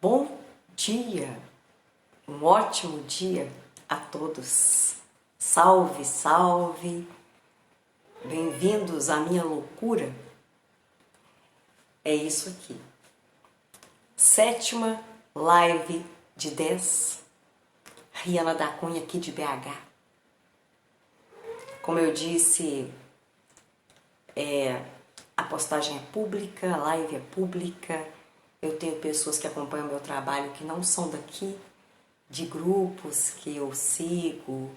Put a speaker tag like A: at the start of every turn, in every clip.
A: Bom dia, um ótimo dia a todos. Salve, salve, bem-vindos à minha loucura. É isso aqui. 7ª live de 10, Riana da Cunha aqui de BH. Como eu disse, a postagem é pública, a live é pública. Eu tenho pessoas que acompanham meu trabalho que não são daqui, de grupos que eu sigo,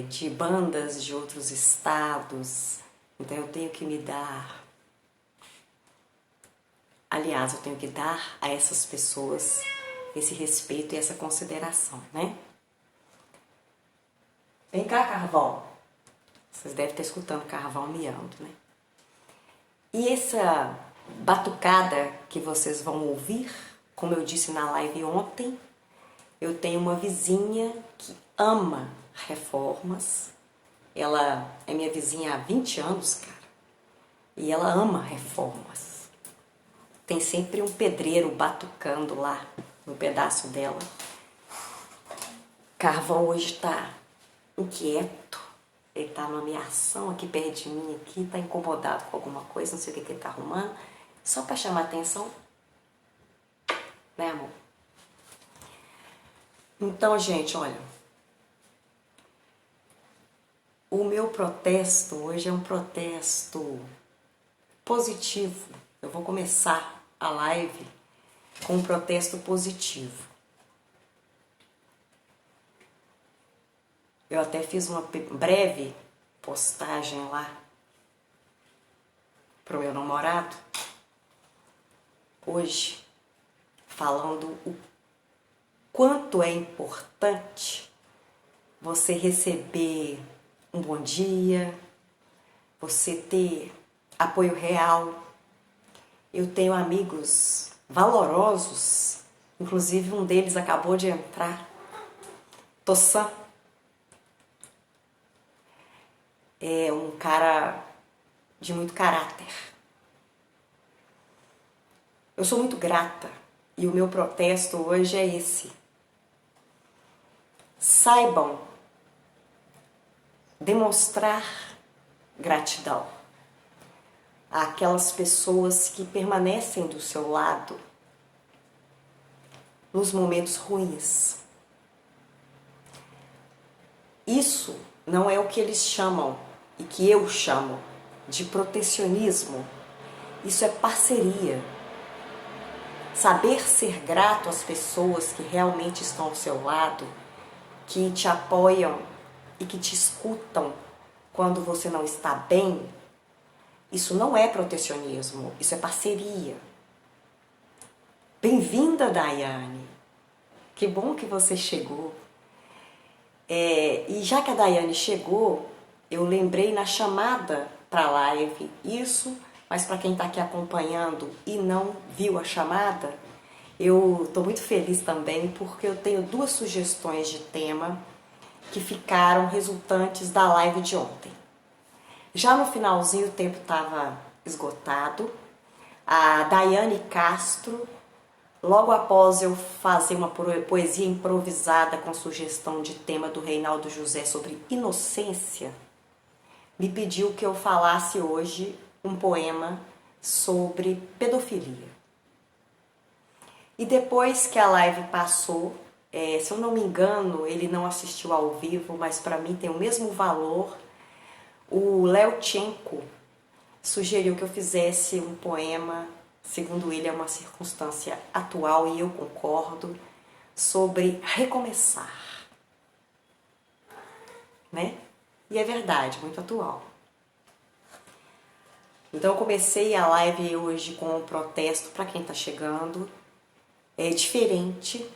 A: de bandas de outros estados. Então eu tenho que me dar... Aliás, eu tenho que dar a essas pessoas esse respeito e essa consideração, né? Vem cá, carvão. Vocês devem estar escutando o carvão miando, né? E essa batucada que vocês vão ouvir, como eu disse na live ontem, eu tenho uma vizinha que ama reformas. Ela é minha vizinha há 20 anos, cara. E ela ama reformas. Tem sempre um pedreiro batucando lá no pedaço dela. Carvão hoje está inquieto. Ele tá numa ameação aqui perto de mim, aqui, tá incomodado com alguma coisa, não sei o que ele tá arrumando, só para chamar atenção, né, amor? Então, gente, olha, o meu protesto hoje é um protesto positivo. Eu vou começar a live com um protesto positivo. Eu até fiz uma breve postagem lá pro meu namorado hoje, falando o quanto é importante você receber um bom dia, você ter apoio real. Eu tenho amigos valorosos, inclusive um deles acabou de entrar, Tossan. É um cara de muito caráter. Eu sou muito grata e o meu protesto hoje é esse. Saibam demonstrar gratidão àquelas pessoas que permanecem do seu lado nos momentos ruins. Isso não é o que eles chamam e que eu chamo de protecionismo. Isso é parceria. Saber ser grato às pessoas que realmente estão ao seu lado, que te apoiam e que te escutam quando você não está bem, isso não é protecionismo, isso é parceria. Bem-vinda, Daiane. Que bom que você chegou. E já que a Daiane chegou, eu lembrei na chamada para a live isso, mas para quem está aqui acompanhando e não viu a chamada, eu estou muito feliz também porque eu tenho 2 sugestões de tema que ficaram resultantes da live de ontem. Já no finalzinho o tempo estava esgotado, a Daiane Castro, logo após eu fazer uma poesia improvisada com sugestão de tema do Reinaldo José sobre inocência, me pediu que eu falasse hoje um poema sobre pedofilia. E depois que a live passou, se eu não me engano, ele não assistiu ao vivo, mas para mim tem o mesmo valor, o Léo Tchenko sugeriu que eu fizesse um poema, segundo ele é uma circunstância atual e eu concordo, sobre recomeçar, né? E é verdade, muito atual. Então eu comecei a live hoje com um protesto para quem está chegando, diferente,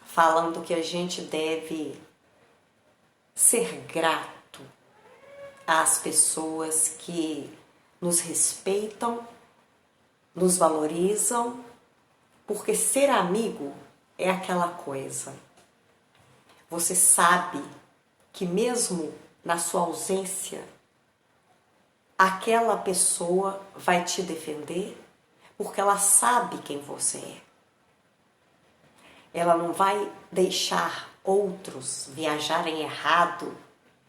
A: falando que a gente deve ser grato às pessoas que nos respeitam, nos valorizam, porque ser amigo é aquela coisa. Você sabe que mesmo na sua ausência, aquela pessoa vai te defender porque ela sabe quem você é. ela não vai deixar outros viajarem errado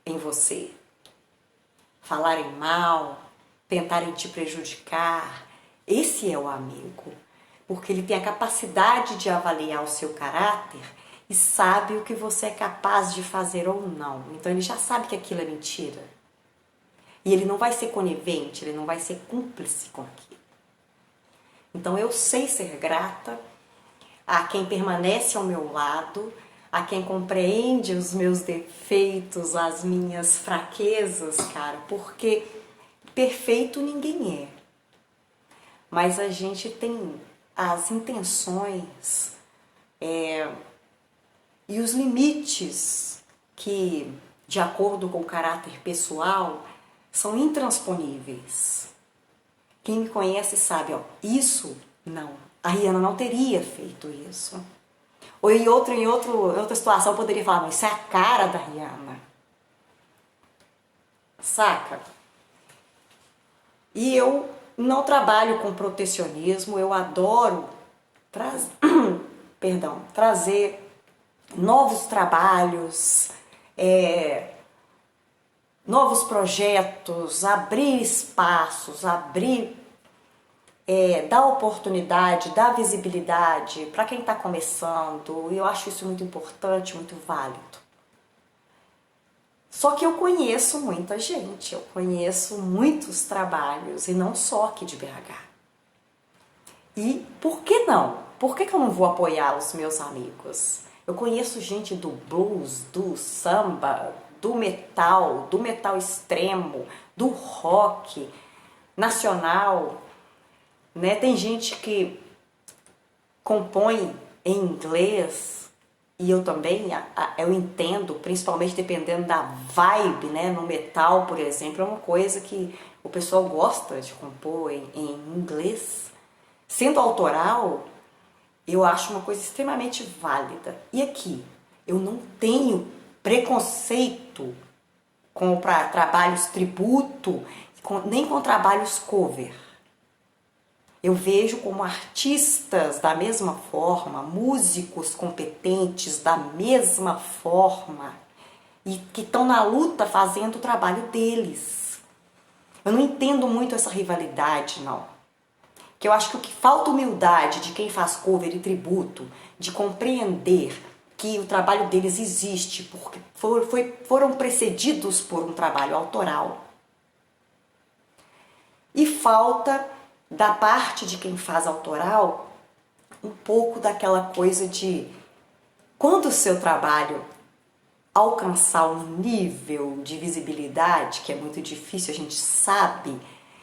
A: em você, falarem mal, tentarem te prejudicar. Esse é o amigo, porque ele tem a capacidade de avaliar o seu caráter e sabe o que você é capaz de fazer ou não. Então ele já sabe que aquilo é mentira. E ele não vai ser conivente, ele não vai ser cúmplice com aquilo. Então eu sei ser grata a quem permanece ao meu lado, a quem compreende os meus defeitos, as minhas fraquezas, cara, porque perfeito ninguém é. Mas a gente tem as intenções e os limites que, de acordo com o caráter pessoal, são intransponíveis. Quem me conhece sabe, ó, isso não. A Rihanna não teria feito isso. Ou em outra situação eu poderia falar, mas isso é a cara da Rihanna. Saca? E eu não trabalho com protecionismo, eu adoro trazer novos trabalhos, novos projetos, abrir espaços, dar oportunidade, dar visibilidade para quem está começando. E eu acho isso muito importante, muito válido. Só que eu conheço muita gente, eu conheço muitos trabalhos, e não só aqui de BH. E por que não? Por que eu não vou apoiar os meus amigos? Eu conheço gente do blues, do samba, do metal extremo, do rock nacional, né? Tem gente que compõe em inglês, e eu também, eu entendo, principalmente dependendo da vibe, né? No metal, por exemplo, é uma coisa que o pessoal gosta de compor em inglês. Sendo autoral, eu acho uma coisa extremamente válida. E aqui, eu não tenho preconceito com trabalhos tributo, nem com trabalhos cover. Eu vejo como artistas da mesma forma, músicos competentes da mesma forma, e que estão na luta fazendo o trabalho deles. Eu não entendo muito essa rivalidade, não. Que eu acho que o que falta humildade de quem faz cover e tributo, de compreender que o trabalho deles existe, porque foram precedidos por um trabalho autoral. E falta, da parte de quem faz autoral, um pouco daquela coisa de, quando o seu trabalho alcançar um nível de visibilidade, que é muito difícil, a gente sabe,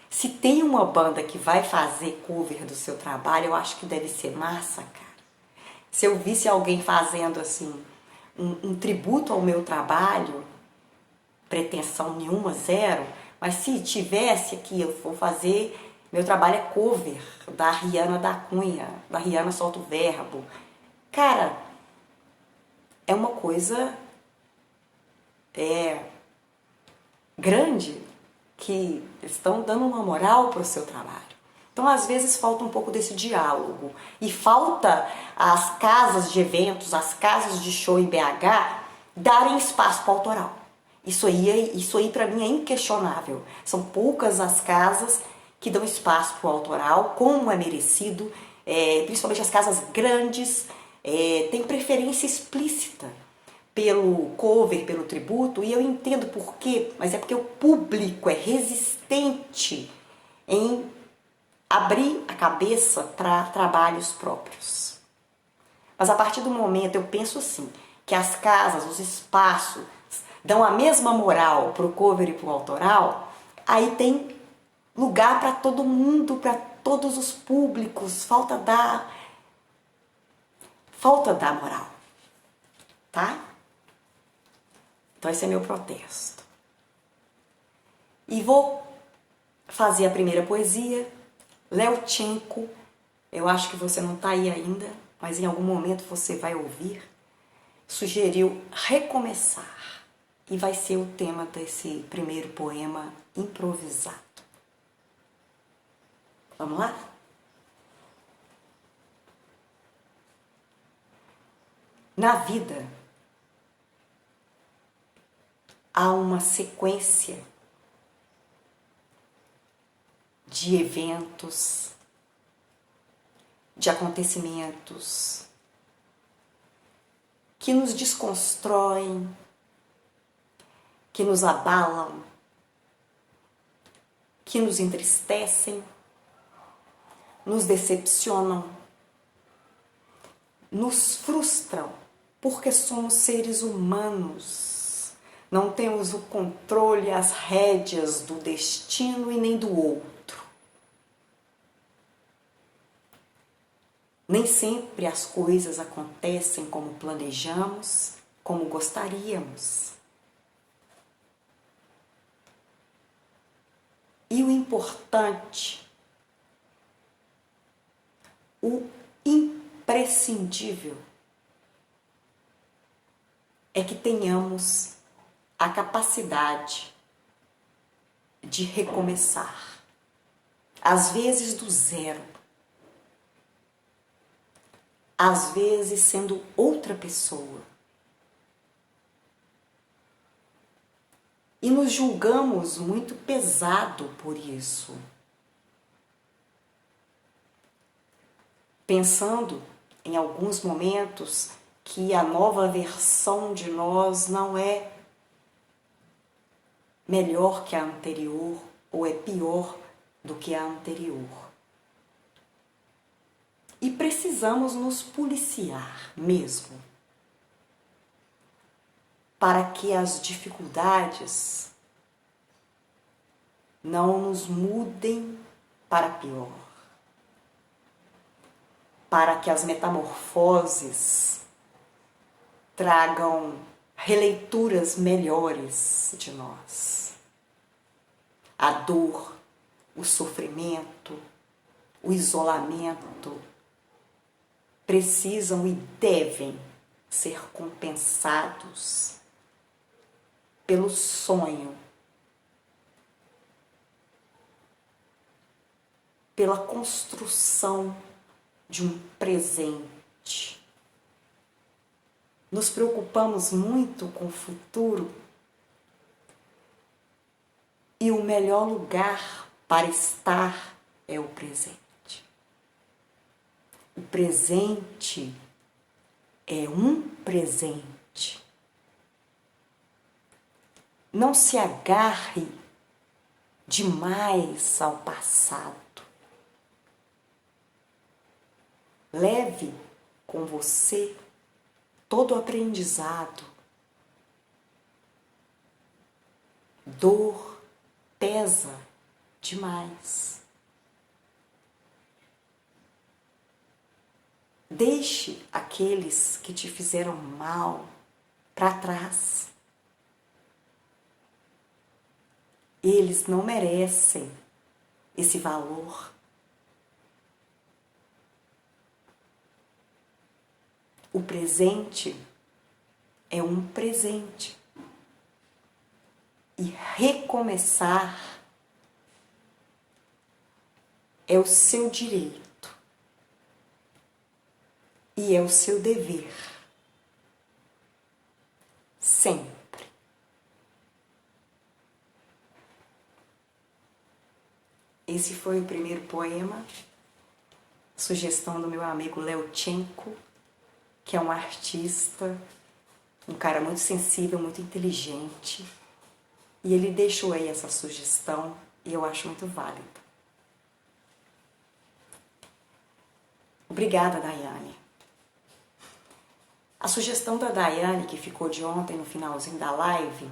A: se tem uma banda que vai fazer cover do seu trabalho, eu acho que deve ser massa, cara. Se eu visse alguém fazendo assim, um tributo ao meu trabalho, pretensão nenhuma, zero, mas se tivesse aqui, eu vou fazer, meu trabalho é cover da Rihanna da Cunha, da Rihanna Solta o Verbo. Cara, é uma coisa grande, que estão dando uma moral para o seu trabalho. Então, às vezes, falta um pouco desse diálogo. E falta as casas de eventos, as casas de show em BH, darem espaço para o autoral. Isso aí para mim é inquestionável. São poucas as casas que dão espaço para o autoral, como é merecido, principalmente as casas grandes, têm preferência explícita pelo cover, pelo tributo, e eu entendo por quê, mas é porque o público é resistente em abrir a cabeça para trabalhos próprios. Mas a partir do momento, eu penso assim, que as casas, os espaços, dão a mesma moral para o cover e para o autoral, aí tem lugar para todo mundo, para todos os públicos, falta dar moral, tá? Então esse é meu protesto. E vou fazer a primeira poesia, Levchenko. Eu acho que você não está aí ainda, mas em algum momento você vai ouvir. Sugeriu recomeçar. E vai ser o tema desse primeiro poema improvisado. Vamos lá? Na vida, há uma sequência de eventos, de acontecimentos que nos desconstroem, que nos abalam, que nos entristecem, nos decepcionam, nos frustram, porque somos seres humanos. Não temos o controle, as rédeas do destino e nem do outro. Nem sempre as coisas acontecem como planejamos, como gostaríamos. E o importante, o imprescindível, é que tenhamos a capacidade de recomeçar, às vezes do zero, às vezes sendo outra pessoa. E nos julgamos muito pesado por isso, pensando em alguns momentos que a nova versão de nós não é melhor que a anterior ou é pior do que a anterior. E precisamos nos policiar mesmo, para que as dificuldades não nos mudem para pior, para que as metamorfoses tragam releituras melhores de nós. A dor, o sofrimento, o isolamento precisam e devem ser compensados pelo sonho, pela construção de um presente. Nos preocupamos muito com o futuro e o melhor lugar para estar é o presente. O presente é um presente. Não se agarre demais ao passado. Leve com você todo o aprendizado. Dor pesa demais. Deixe aqueles que te fizeram mal para trás. Eles não merecem esse valor. O presente é um presente. E recomeçar é o seu direito. E é o seu dever. Sempre. Esse foi o primeiro poema, sugestão do meu amigo Léo Tchenko, que é um artista, um cara muito sensível, muito inteligente. E ele deixou aí essa sugestão e eu acho muito válida. Obrigada, Daiane. A sugestão da Daiane, que ficou de ontem no finalzinho da live,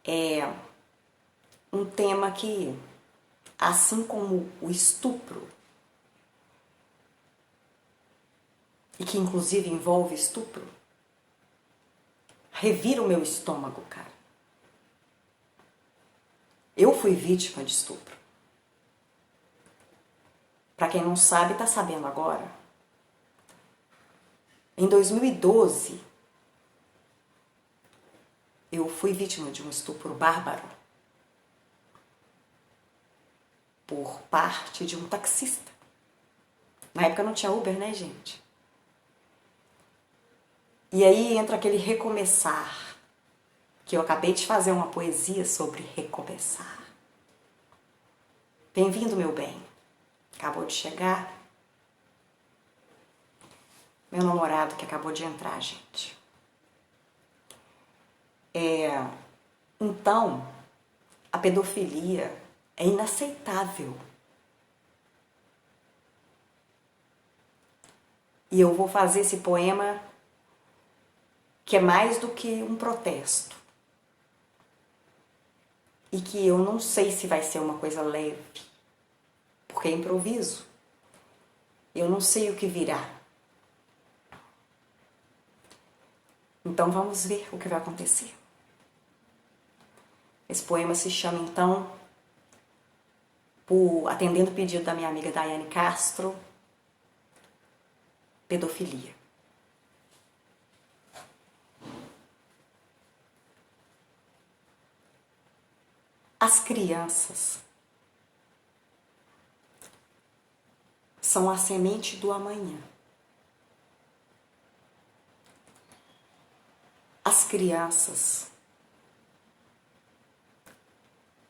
A: é um tema que, assim como o estupro, e que inclusive envolve estupro, revira o meu estômago, cara. Eu fui vítima de estupro. Para quem não sabe, tá sabendo agora. Em 2012, eu fui vítima de um estupro bárbaro por parte de um taxista. Na época não tinha Uber, né, gente? E aí entra aquele recomeçar, que eu acabei de fazer uma poesia sobre recomeçar. Bem-vindo, meu bem. Acabou de chegar. Meu namorado que acabou de entrar, gente. Então, a pedofilia é inaceitável. E eu vou fazer esse poema que é mais do que um protesto. E que eu não sei se vai ser uma coisa leve, porque é improviso. Eu não sei o que virá. Então vamos ver o que vai acontecer. Esse poema se chama, então, atendendo o pedido da minha amiga Daiane Castro, Pedofilia. As crianças são a semente do amanhã. As crianças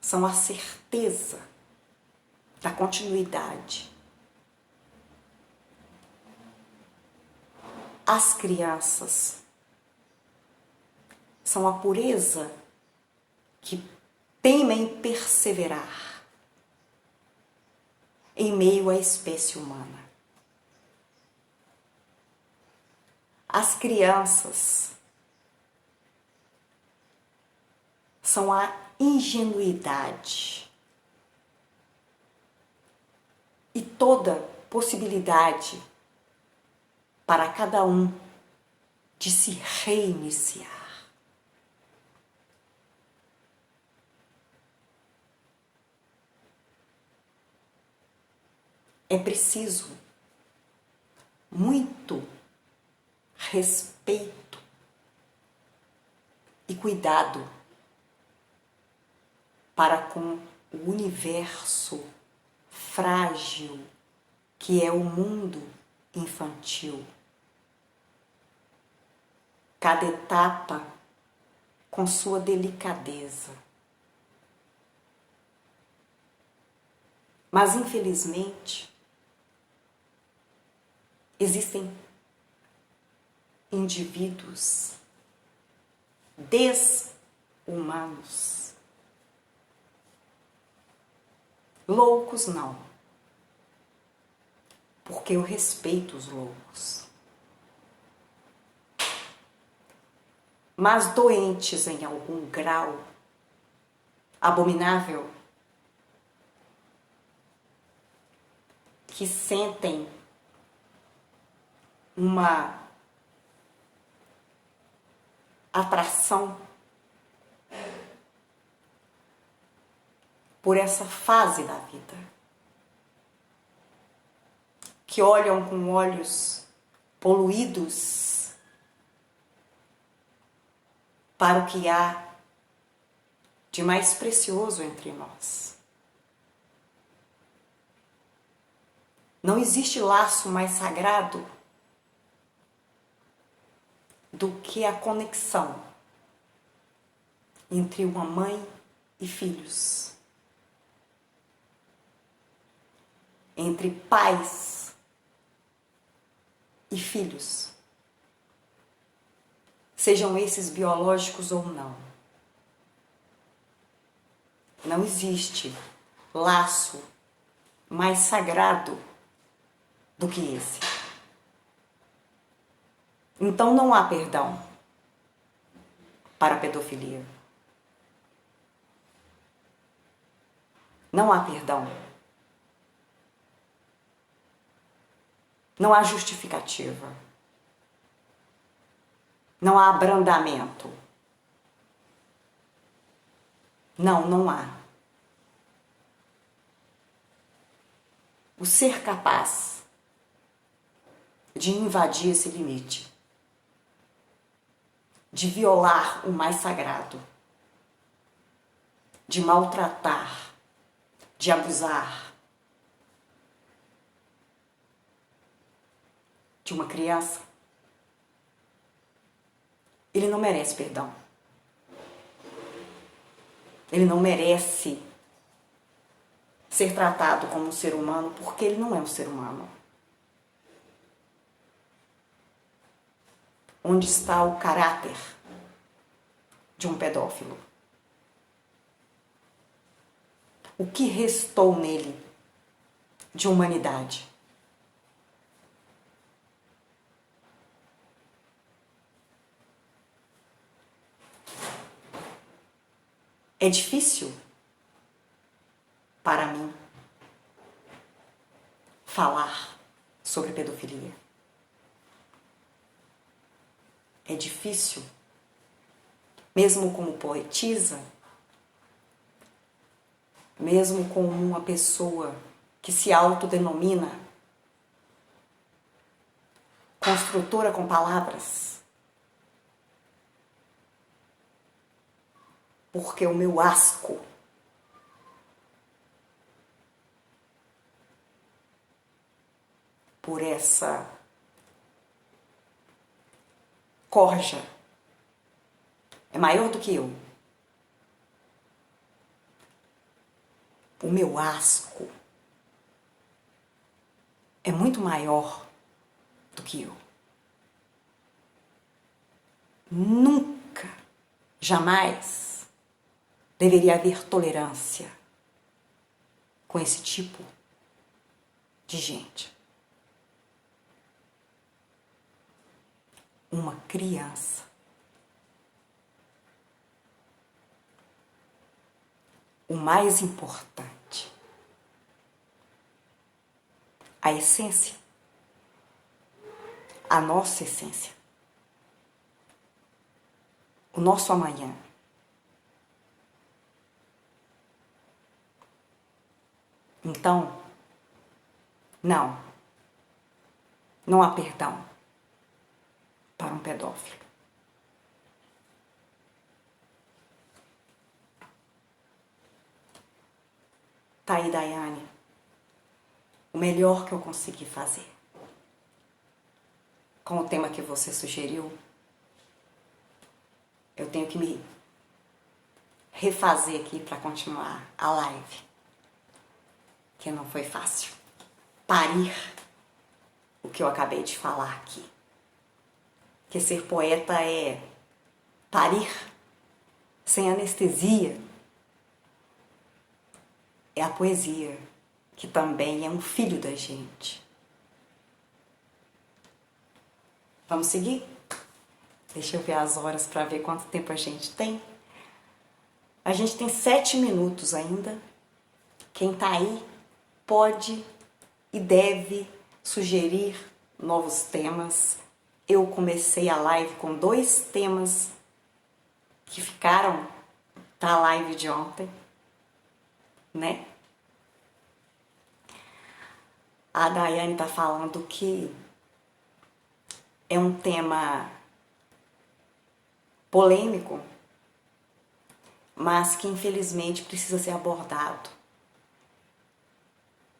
A: são a certeza da continuidade. As crianças são a pureza que temem perseverar em meio à espécie humana. As crianças são a ingenuidade e toda possibilidade para cada um de se reiniciar. É preciso muito respeito e cuidado para com o universo frágil que é o mundo infantil. Cada etapa com sua delicadeza. Mas, infelizmente, existem indivíduos desumanos. Loucos não, porque eu respeito os loucos. Mas doentes em algum grau abominável, que sentem uma atração por essa fase da vida, que olham com olhos poluídos para o que há de mais precioso entre nós. Não existe laço mais sagrado do que a conexão entre uma mãe e filhos, entre pais e filhos, sejam esses biológicos ou não. Não existe laço mais sagrado do que esse. Então não há perdão para a pedofilia. Não há perdão. Não há justificativa. Não há abrandamento. Não há. O ser capaz de invadir esse limite, de violar o mais sagrado, de maltratar, de abusar de uma criança, ele não merece perdão. Ele não merece ser tratado como um ser humano, porque ele não é um ser humano. Onde está o caráter de um pedófilo? O que restou nele de humanidade? É difícil para mim falar sobre pedofilia. É difícil, mesmo como poetisa, mesmo como uma pessoa que se autodenomina construtora com palavras, porque o meu asco por essa corja é maior do que eu. O meu asco é muito maior do que eu. Nunca, jamais deveria haver tolerância com esse tipo de gente. Uma criança o mais importante, a essência, a nossa essência, o nosso amanhã. Então, não há perdão para um pedófilo. Tá aí, Daiane, o melhor que eu consegui fazer. Com o tema que você sugeriu, eu tenho que me refazer aqui para continuar a live, que não foi fácil. Parir o que eu acabei de falar aqui. Que ser poeta é parir sem anestesia. É a poesia, que também é um filho da gente. Vamos seguir? Deixa eu ver as horas para ver quanto tempo a gente tem. A gente tem 7 minutos ainda. Quem tá aí pode e deve sugerir novos temas. Eu comecei a live com 2 temas que ficaram da live de ontem, né? A Daiane tá falando que é um tema polêmico, mas que infelizmente precisa ser abordado.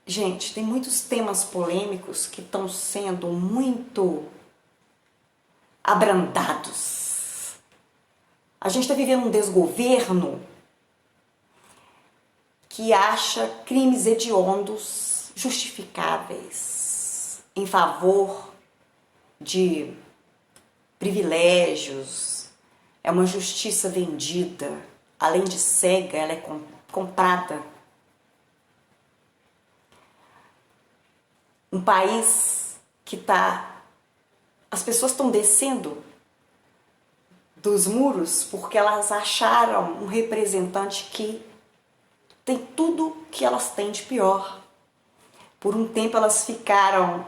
A: Gente, tem muitos temas polêmicos que estão sendo muito abrandados. A gente está vivendo um desgoverno que acha crimes hediondos justificáveis em favor de privilégios. É uma justiça vendida, além de cega, ela é comprada. Um país que as pessoas estão descendo dos muros porque elas acharam um representante que tem tudo que elas têm de pior. Por um tempo elas ficaram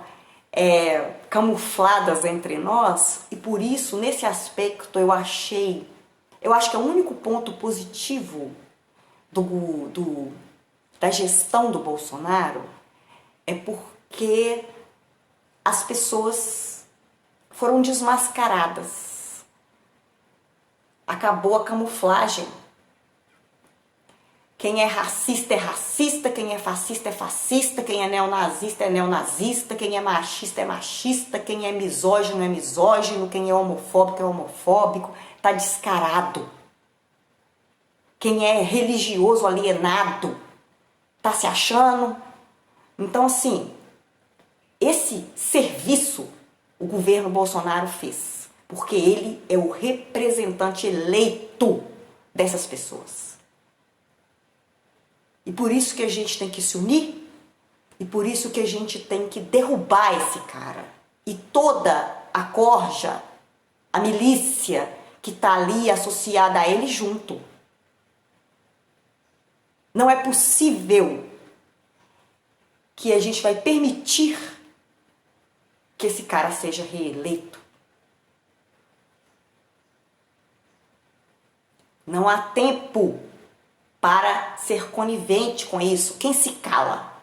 A: camufladas entre nós, e por isso, nesse aspecto, eu acho que é o único ponto positivo da gestão do Bolsonaro é porque as pessoas foram desmascaradas. Acabou a camuflagem. Quem é racista, quem é fascista, quem é neonazista, quem é machista, quem é misógino, quem é homofóbico, tá descarado. Quem é religioso alienado, tá se achando. Então, assim, esse serviço o governo Bolsonaro fez, porque ele é o representante eleito dessas pessoas. E por isso que a gente tem que se unir, e por isso que a gente tem que derrubar esse cara. E toda a corja, a milícia que está ali associada a ele junto. Não é possível que a gente vai permitir que esse cara seja reeleito. Não há tempo para ser conivente com isso. Quem se cala?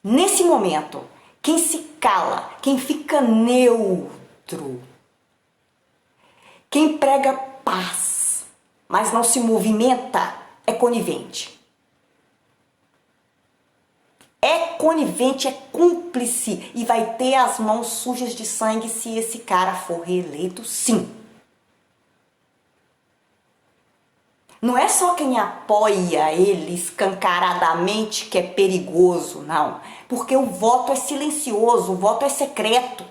A: Nesse momento, quem se cala, quem fica neutro, quem prega paz, mas não se movimenta, é conivente. É conivente, é cúmplice e vai ter as mãos sujas de sangue se esse cara for reeleito, sim. Não é só quem apoia ele escancaradamente que é perigoso, não. Porque o voto é silencioso, o voto é secreto.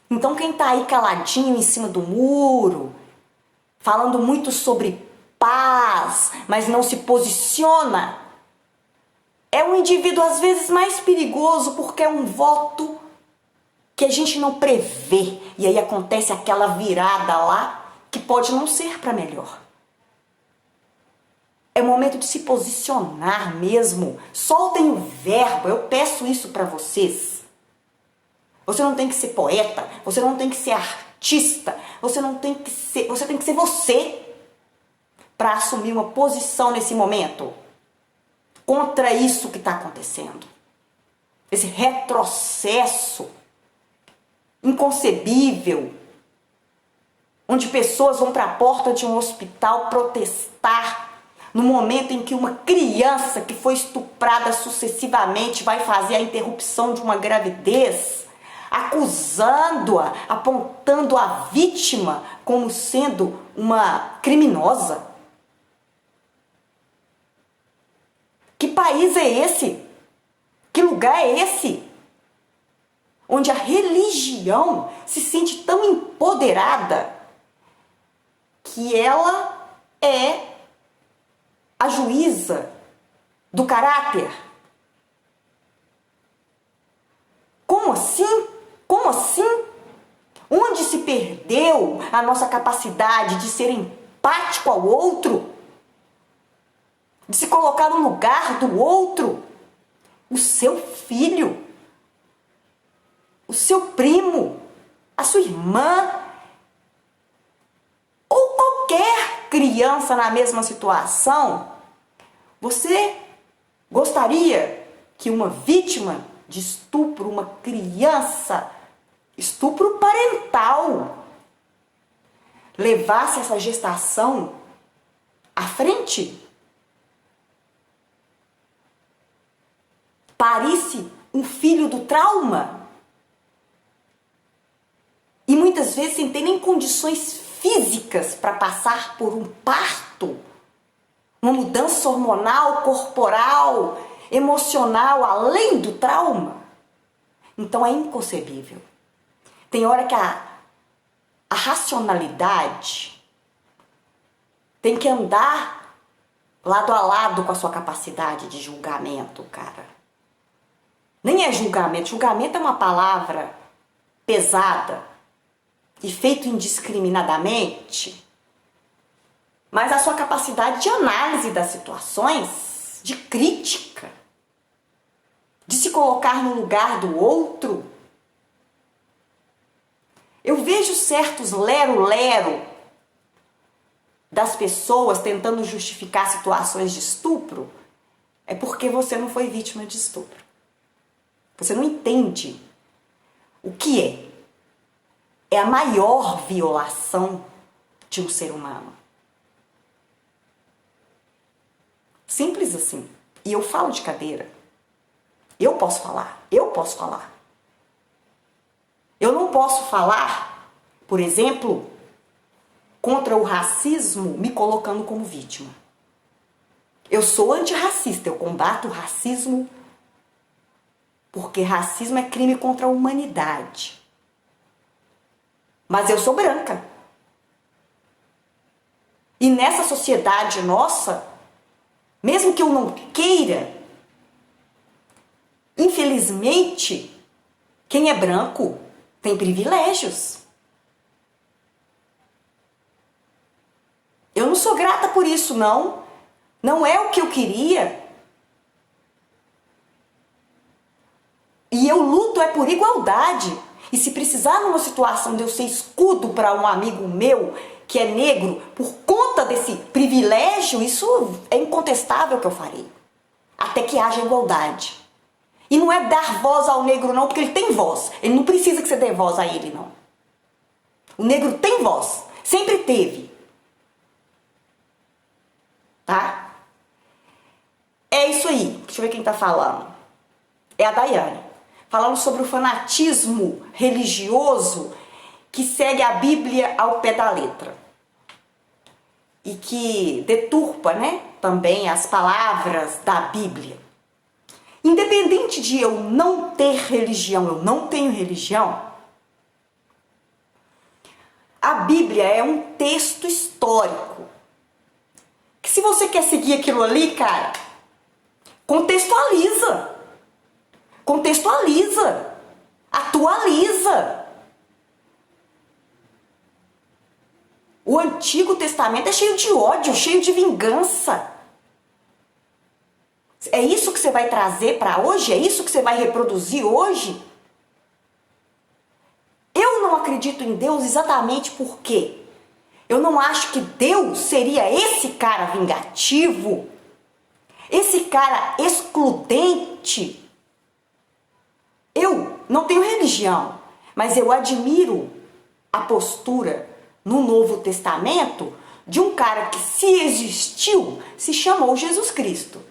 A: Então quem tá aí caladinho em cima do muro, falando muito sobre paz, mas não se posiciona, é um indivíduo às vezes mais perigoso porque é um voto que a gente não prevê. E aí acontece aquela virada lá, que pode não ser para melhor. É momento de se posicionar mesmo. Soltem o verbo, eu peço isso para vocês. Você não tem que ser poeta, você não tem que ser artista, você tem que ser você para assumir uma posição nesse momento contra isso que está acontecendo. Esse retrocesso inconcebível, onde pessoas vão para a porta de um hospital protestar no momento em que uma criança que foi estuprada sucessivamente vai fazer a interrupção de uma gravidez, acusando-a, apontando a vítima como sendo uma criminosa. Que país é esse? Que lugar é esse? Onde a religião se sente tão empoderada que ela é a juíza do caráter. Como assim? Como assim? Onde se perdeu a nossa capacidade de ser empático ao outro? De se colocar no lugar do outro? O seu filho, o seu primo, a sua irmã, ou qualquer criança na mesma situação. Você gostaria que uma vítima de estupro, uma criança, estupro parental, levasse essa gestação à frente? Parisse um filho do trauma? E muitas vezes sem ter nem condições físicas para passar por um parto, uma mudança hormonal, corporal, emocional, além do trauma. Então é inconcebível. Tem hora que a racionalidade tem que andar lado a lado com a sua capacidade de julgamento, cara. Nem é julgamento. Julgamento é uma palavra pesada e feito indiscriminadamente, mas a sua capacidade de análise das situações, de crítica, de se colocar no lugar do outro. Eu vejo certos lero-lero das pessoas tentando justificar situações de estupro, é porque você não foi vítima de estupro. Você não entende o que é. É a maior violação de um ser humano. Simples assim. E eu falo de cadeira. Eu posso falar. Eu posso falar. Eu não posso falar, por exemplo, contra o racismo me colocando como vítima. Eu sou antirracista, eu combato o racismo porque racismo é crime contra a humanidade. Mas eu sou branca. E nessa sociedade nossa, mesmo que eu não queira, infelizmente, quem é branco tem privilégios. Eu não sou grata por isso, não. Não é o que eu queria. E eu luto é por igualdade. E se precisar numa situação de eu ser escudo para um amigo meu que é negro, por conta desse privilégio, isso é incontestável que eu farei. Até que haja igualdade. E não é dar voz ao negro não, porque ele tem voz. Ele não precisa que você dê voz a ele, não. O negro tem voz. Sempre teve. Tá? É isso aí. Deixa eu ver quem tá falando. É a Daiane. Falando sobre o fanatismo religioso que segue a Bíblia ao pé da letra. E que deturpa, né, também as palavras da Bíblia. Independente de eu não ter religião, eu não tenho religião, a Bíblia é um texto histórico. Que se você quer seguir aquilo ali, cara, contextualiza. Contextualiza. Atualiza. O Antigo Testamento é cheio de ódio, cheio de vingança. É isso que você vai trazer para hoje? É isso que você vai reproduzir hoje? Eu não acredito em Deus exatamente porque eu não acho que Deus seria esse cara vingativo, esse cara excludente. Eu não tenho religião, mas eu admiro a postura no Novo Testamento de um cara que, se existiu, se chamou Jesus Cristo.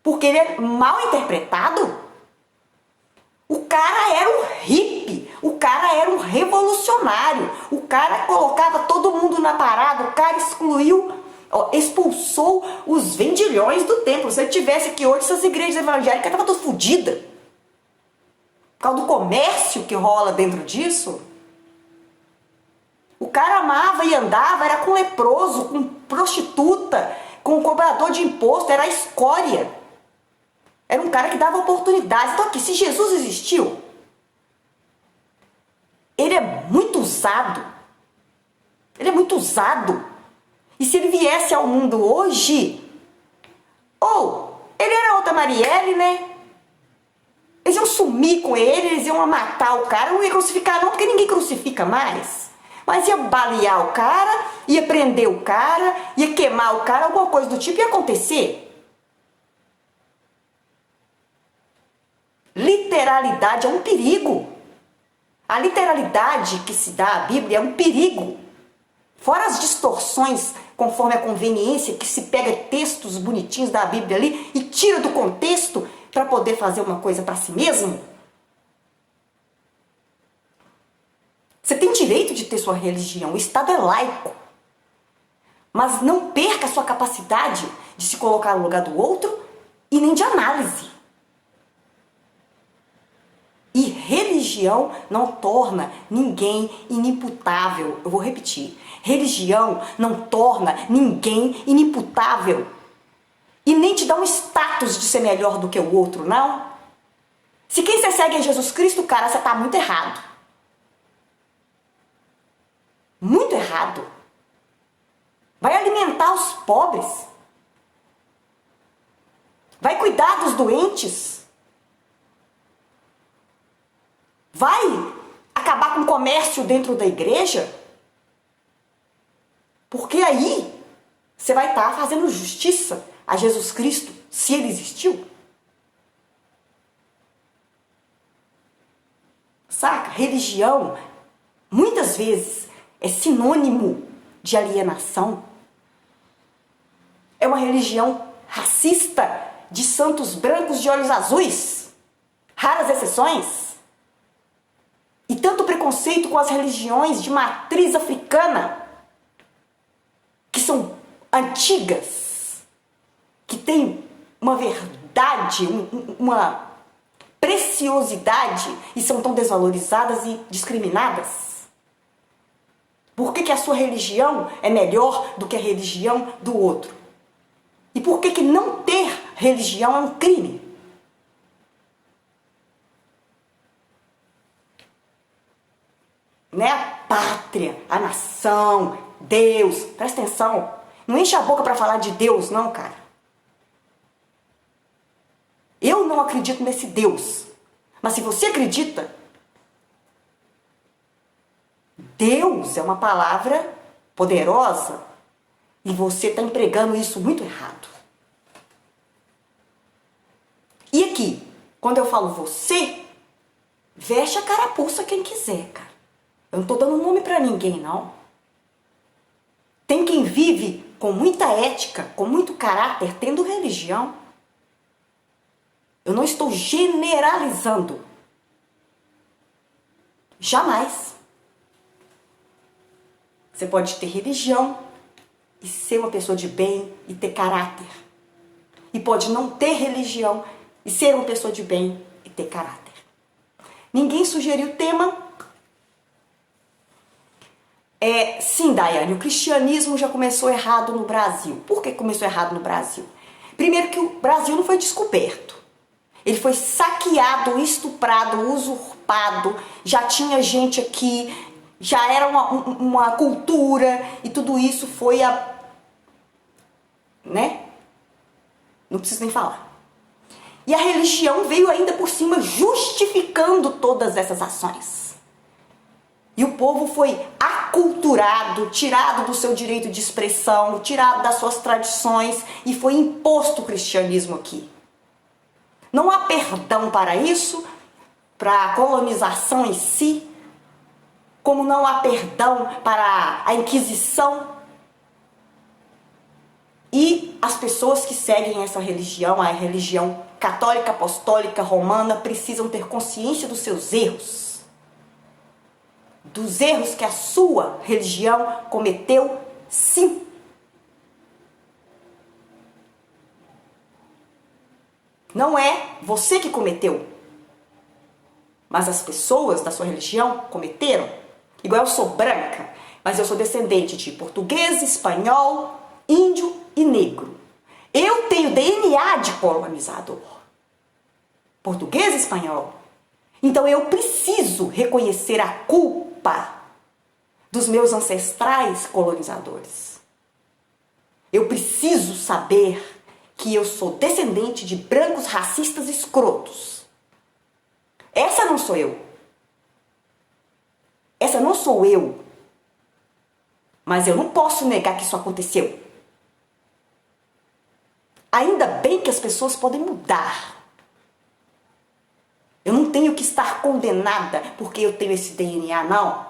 A: Porque ele é mal interpretado. O cara era um hippie, o cara era um revolucionário, o cara colocava todo mundo na parada, o cara expulsou os vendilhões do templo. Se ele tivesse aqui hoje, essas igrejas evangélicas estavam todas fodidas. Por causa do comércio que rola dentro disso. O cara amava e andava, era com leproso, com prostituta, com cobrador de imposto, era a escória. Era um cara que dava oportunidades. Então aqui, se Jesus existiu, ele é muito usado. Ele é muito usado. E se ele viesse ao mundo hoje, ele era outra Marielle, né? Eles iam sumir com ele, eles iam matar o cara, não ia crucificar não, porque ninguém crucifica mais. Mas ia balear o cara, ia prender o cara, ia queimar o cara, alguma coisa do tipo ia acontecer. Literalidade é um perigo. A literalidade que se dá à Bíblia é um perigo. Fora as distorções conforme a conveniência, que se pega textos bonitinhos da Bíblia ali e tira do contexto para poder fazer uma coisa para si mesmo. Você tem direito de ter sua religião, o Estado é laico. Mas não perca a sua capacidade de se colocar no lugar do outro e nem de análise. E religião não torna ninguém inimputável. Eu vou repetir. Religião não torna ninguém inimputável. E nem te dá um status de ser melhor do que o outro, não. Se quem você segue é Jesus Cristo, cara, você tá muito errado. Muito errado. Vai alimentar os pobres. Vai cuidar dos doentes. Vai acabar com o comércio dentro da igreja? Porque aí você vai estar fazendo justiça a Jesus Cristo, se ele existiu. Saca? Religião, muitas vezes, é sinônimo de alienação. É uma religião racista de santos brancos de olhos azuis. Raras exceções. E tanto preconceito com as religiões de matriz africana, que são antigas, que têm uma verdade, uma preciosidade e são tão desvalorizadas e discriminadas. Por que a sua religião é melhor do que a religião do outro? E por que não ter religião é um crime? Né? A pátria, a nação, Deus. Presta atenção. Não enche a boca para falar de Deus, não, cara. Eu não acredito nesse Deus. Mas se você acredita, Deus é uma palavra poderosa e você está empregando isso muito errado. E aqui, quando eu falo você, veste a carapuça quem quiser, cara. Eu não estou dando nome para ninguém, não. Tem quem vive com muita ética, com muito caráter, tendo religião. Eu não estou generalizando. Jamais. Você pode ter religião e ser uma pessoa de bem e ter caráter. E pode não ter religião e ser uma pessoa de bem e ter caráter. Ninguém sugeriu o tema. Sim, Daiane, o cristianismo já começou errado no Brasil. Por que começou errado no Brasil? Primeiro que o Brasil não foi descoberto. Ele foi saqueado, estuprado, usurpado. Já tinha gente aqui, já era uma cultura e tudo isso foi né? Não preciso nem falar. E a religião veio ainda por cima justificando todas essas ações. E o povo foi aculturado, tirado do seu direito de expressão, tirado das suas tradições e foi imposto o cristianismo aqui. Não há perdão para isso, para a colonização em si, como não há perdão para a Inquisição. E as pessoas que seguem essa religião, a religião católica, apostólica, romana, precisam ter consciência dos seus erros. Dos erros que a sua religião cometeu, sim. Não é você que cometeu, mas as pessoas da sua religião cometeram. Igual eu sou branca, mas eu sou descendente de português, espanhol, índio e negro. Eu tenho DNA de colonizador. Português e espanhol. Então eu preciso reconhecer a culpa dos meus ancestrais colonizadores. Eu preciso saber que eu sou descendente de brancos racistas escrotos. Essa não sou eu. Essa não sou eu. Mas eu não posso negar que isso aconteceu. Ainda bem que as pessoas podem mudar. Eu não tenho que estar condenada porque eu tenho esse DNA, não.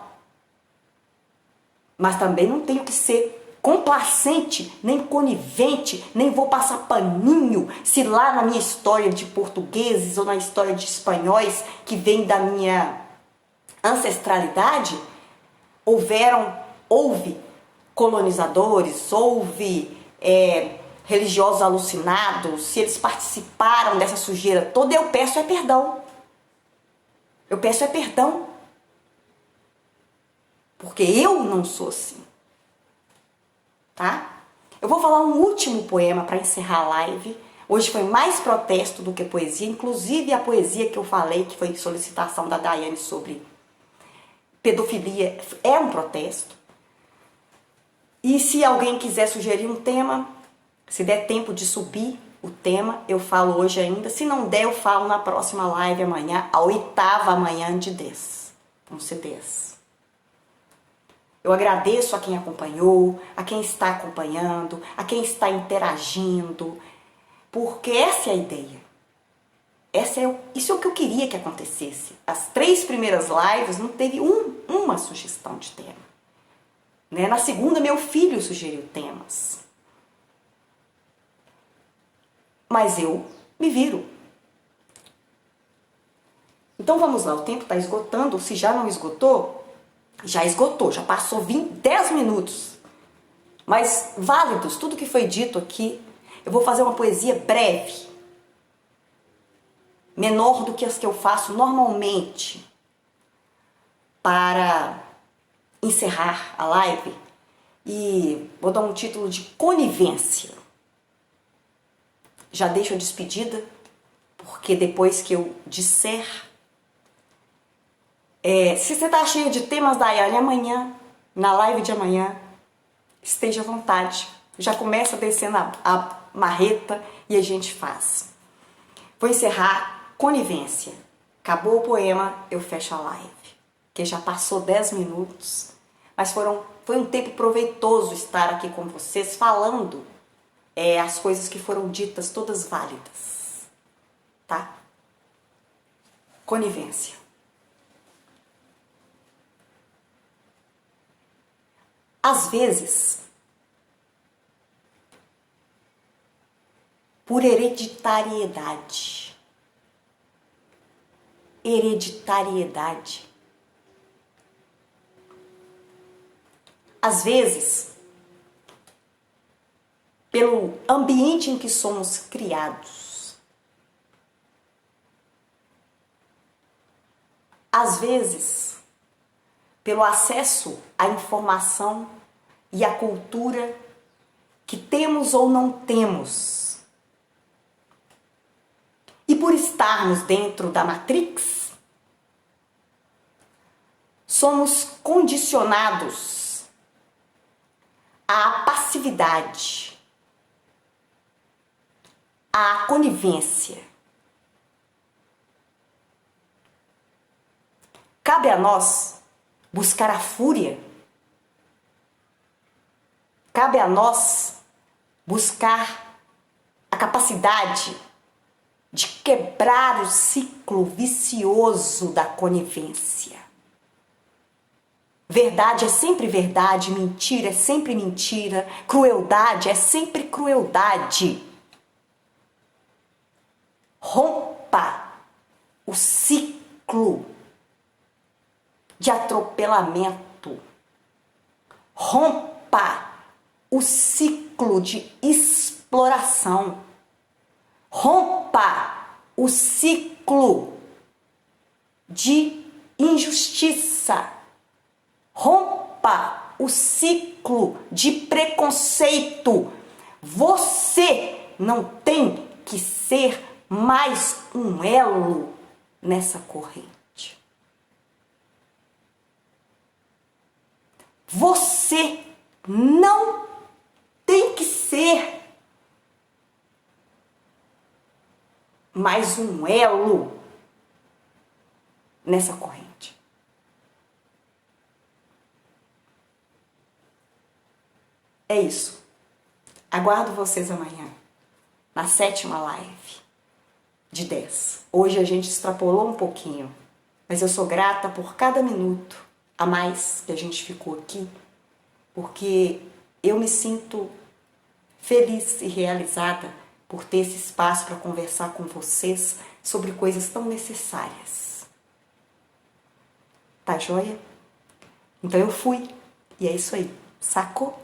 A: Mas também não tenho que ser complacente, nem conivente, nem vou passar paninho se lá na minha história de portugueses ou na história de espanhóis que vem da minha ancestralidade, houve colonizadores, houve religiosos alucinados, se eles participaram dessa sujeira toda, eu peço perdão. Eu peço perdão. Porque eu não sou assim. Tá? Eu vou falar um último poema para encerrar a live. Hoje foi mais protesto do que poesia. Inclusive a poesia que eu falei, que foi solicitação da Daiane sobre pedofilia, é um protesto. E se alguém quiser sugerir um tema, se der tempo de subir o tema, eu falo hoje ainda. Se não der, eu falo na próxima live amanhã, a 8ª amanhã de 10. Vão ser 10. Eu agradeço a quem acompanhou, a quem está acompanhando, a quem está interagindo, porque essa é a ideia. Isso é o que eu queria que acontecesse. As 3 primeiras lives não teve uma sugestão de tema. Né? Na segunda, meu filho sugeriu temas. mas eu me viro. Então vamos lá, o tempo está esgotando. Se já não esgotou, já esgotou, já passou 10 minutos. Mas válidos, tudo que foi dito aqui. Eu vou fazer uma poesia breve, menor do que as que eu faço normalmente, para encerrar a live. E vou dar um título de conivência. Já deixo a despedida, porque depois que eu disser... se você está cheio de temas, Daiane, amanhã, na live de amanhã, esteja à vontade. Já começa descendo a marreta e a gente faz. Vou encerrar conivência. Acabou o poema, eu fecho a live. Que já passou 10 minutos. Mas foi um tempo proveitoso estar aqui com vocês falando as coisas que foram ditas, todas válidas. Tá? Conivência. Às vezes, por hereditariedade, às vezes, pelo ambiente em que somos criados, às vezes, pelo acesso à informação e à cultura que temos ou não temos, e por estarmos dentro da Matrix, somos condicionados à passividade, à conivência. Cabe a nós buscar a fúria. Cabe a nós buscar a capacidade de quebrar o ciclo vicioso da conivência. Verdade é sempre verdade, mentira é sempre mentira, crueldade é sempre crueldade. Rompa o ciclo de atropelamento. Rompa o ciclo de exploração. Rompa o ciclo de injustiça. Rompa o ciclo de preconceito. Você não tem que ser mais um elo nessa corrente. Você não tem que ser mais um elo nessa corrente. É isso. Aguardo vocês amanhã, na 7ª live de 10. Hoje a gente extrapolou um pouquinho, mas eu sou grata por cada minuto a mais que a gente ficou aqui, porque eu me sinto feliz e realizada por ter esse espaço para conversar com vocês sobre coisas tão necessárias. Tá joia? Então eu fui. E é isso aí. Sacou?